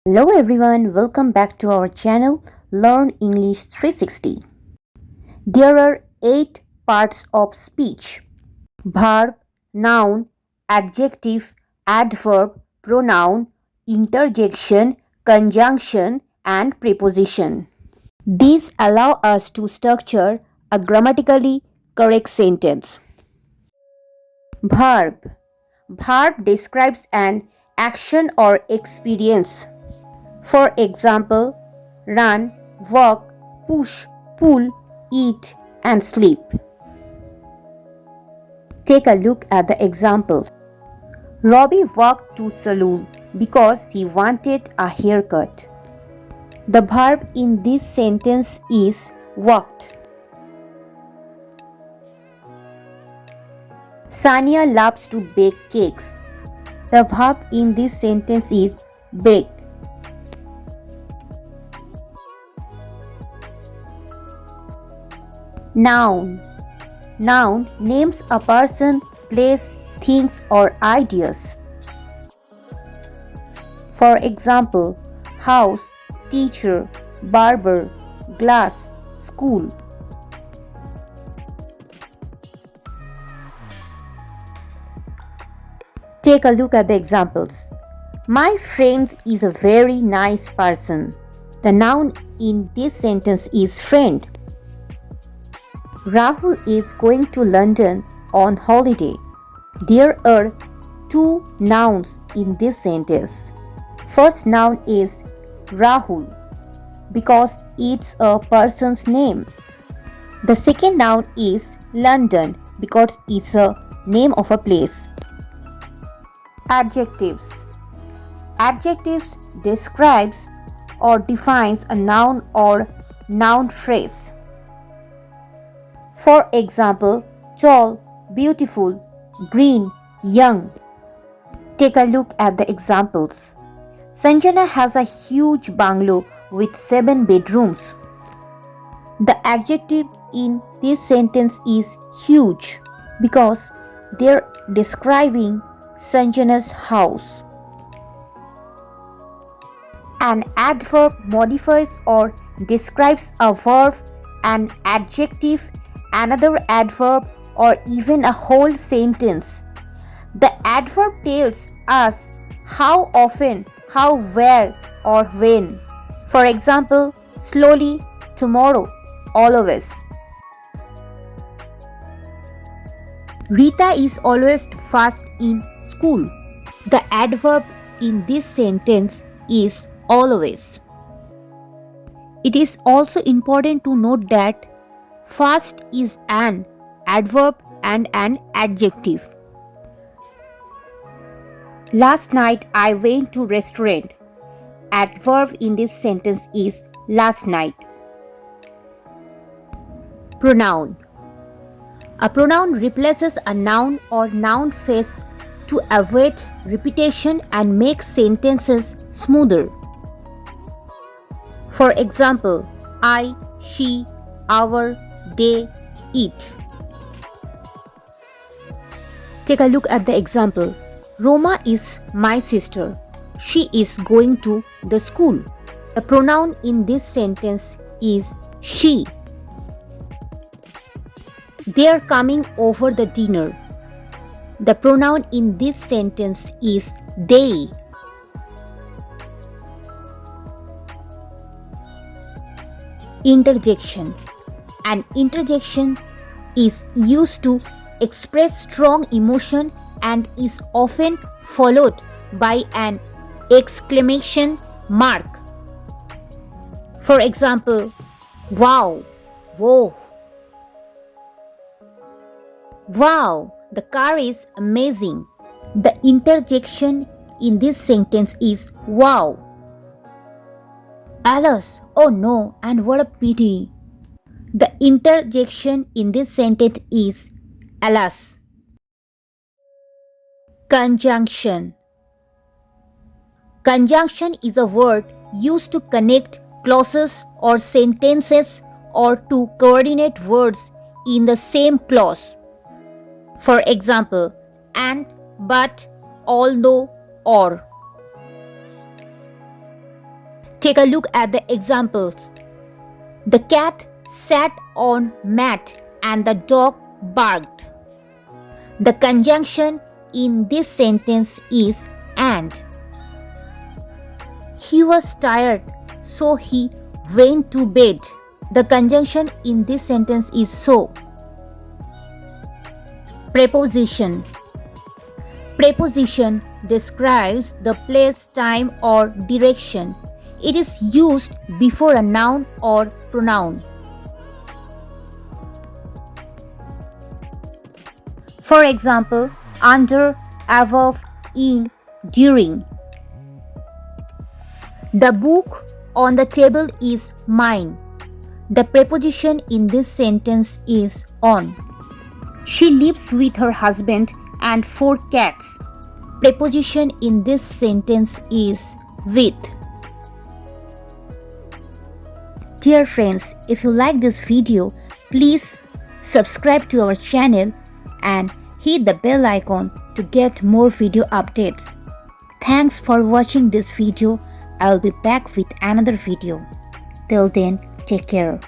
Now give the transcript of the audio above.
Hello everyone, welcome back to our channel Learn English 360. There are 8 parts of speech: verb, noun, adjective, adverb, pronoun, interjection, conjunction, and preposition. These allow us to structure a grammatically correct sentence. Verb. Verb describes an action or experience. For example, run, walk, push, pull, eat, and sleep. Take a look at the examples. Robbie walked to salon because he wanted a haircut. The verb in this sentence is walked. Sania loves to bake cakes. The verb in this sentence is bake. Noun. Noun names a person, place, things, or ideas. For example, house, teacher, barber, glass, school. Take a look at the examples. My friend is a very nice person. The noun in this sentence is friend. Rahul is going to London on holiday. There are 2 nouns in this sentence. First noun is Rahul because it's a person's name. The second noun is London because it's a name of a place. Adjectives. Adjectives describes or defines a noun or noun phrase. For example, tall, beautiful, green, young. Take a look at the examples. Sanjana has a huge bungalow with 7 bedrooms. The adjective in this sentence is huge because they're describing Sanjana's house. An adverb modifies or describes a verb, an adjective, another adverb, or even a whole sentence. The adverb tells us how often, how, where, or when. For example, slowly, tomorrow, always. Rita is always fast in school. The adverb in this sentence is always. It is also important to note that fast is an adverb and an adjective. Last night I went to restaurant. Adverb in this sentence is last night. Pronoun. A pronoun replaces a noun or noun phrase to avoid repetition and make sentences smoother. For example, I, she, our, they, it. Take a look at the example. Roma is my sister. She is going to the school. The pronoun in this sentence is she. They are coming over the dinner. The pronoun in this sentence is they. Interjection. An interjection is used to express strong emotion and is often followed by an exclamation mark. For example, wow, whoa. Wow, the car is amazing. The interjection in this sentence is wow. Alas, oh no, and what a pity. The interjection in this sentence is alas. Conjunction. Conjunction is a word used to connect clauses or sentences or to coordinate words in the same clause. For example, and, but, although, or. Take a look at the examples. The cat sat on mat and the dog barked. The conjunction in this sentence is and. He was tired, so he went to bed. The conjunction in this sentence is so. Preposition. Preposition describes the place, time, or direction. It is used before a noun or pronoun. For example, under, above, in, during. The book on the table is mine. The preposition in this sentence is on. She lives with her husband and 4 cats. Preposition in this sentence is with. Dear friends, if you like this video, please subscribe to our channel and hit the bell icon to get more video updates. Thanks for watching this video. I'll be back with another video. Till then, take care.